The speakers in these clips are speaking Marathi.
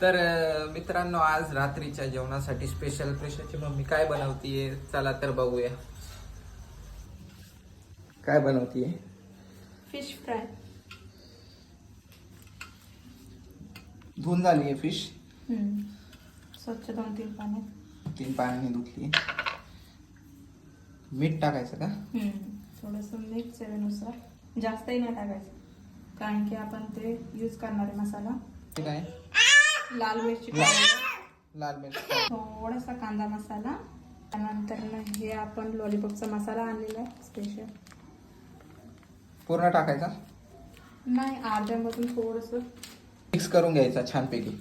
तर मित्रांनो, आज रात्रीच्या जेवणासाठी स्पेशल प्रिशाची मम्मी काय बनवतीये, चला तर बघूया. काय बनवतीये? Fish fry. धुवून झालीये फिश. स्वच्छ 2-3 पाण्यात. 3 पाण्याने धुतली. मीठ टाकायचं का? थोडंसं मीठ चवीनुसार, जास्तही नाही टाकायचं कारण की आपण ते यूज करणार आहे मसाला. ते काय? लाल मिरची पावडर, लाल मिरची, थोडासा कांदा मसाला, त्यानंतर हे आपण लॉलीपॉपचा मसाला आणलेला आहे स्पेशल. पूर्ण टाकायचा नाही, अर्ध्यामधून थोडंसं मिक्स करून घ्यायचा छानपैकी.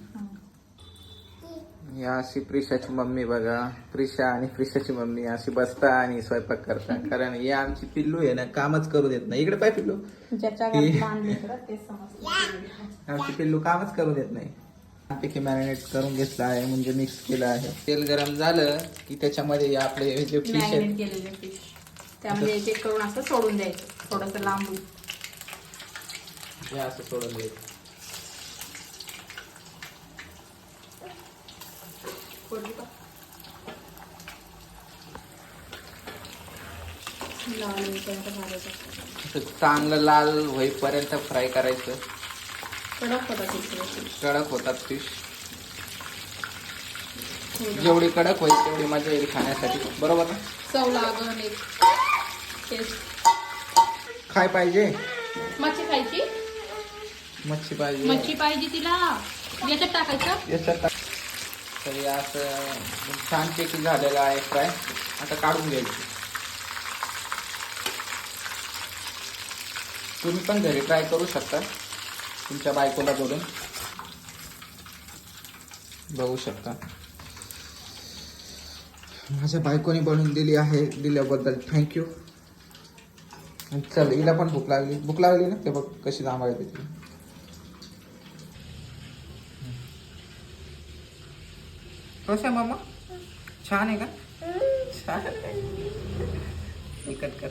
या अशी प्रिशाची मम्मी बघा. प्रिशा आणि प्रिशाची मम्मी अशी बसता आणि स्वयंपाक करता. कारण हे आमची पिल्लू आहे ना, कामच करू देत नाही. इकडे पाय पिल्लू, ज्याच्या घरात लहान लेकरं तेच समजतं. आमची पिल्लू कामच करू देत नाही. छानपैकी मॅरिनेट करून घेतलं आहे, म्हणजे मिक्स केलं आहे. तेल गरम झालं की त्याच्यामध्ये आपले जे फिश आहे, मॅरिनेट केलेले फिश त्यामध्ये एक एक करून असं सोडून द्यायचं, थोडंसं लांबून हे असं सोडून द्यायचं. चांगलं लाल होईपर्यंत फ्राय करायचं. कडक होतात फिश. जेवढी कडक होईल तेवढी मजा येईल खाण्यासाठी, बरोबर ना? चव लागण एक टेस्ट. काय पाहिजे? मच्छी खायची, मच्छी पाहिजे. मच्छी पाहिजे तिला. याच्यात टाकायचं. याच्यात तर हे असं छानपैकी झालेलं आहे फ्राय. आता काढून घ्यायची. तुम्ही पण घरी ट्राय करू शकता, तुमच्या बायकोला बोलून. बघू शकता माझ्या बायकोने बनवून दिली आहे. दिल्याबद्दल थँक्यू. चल, हिला पण भूक लागली ना. ते बघ कशी सांभाळते ती. कसं मामा, छान आहे का? छान आहे. कट कर.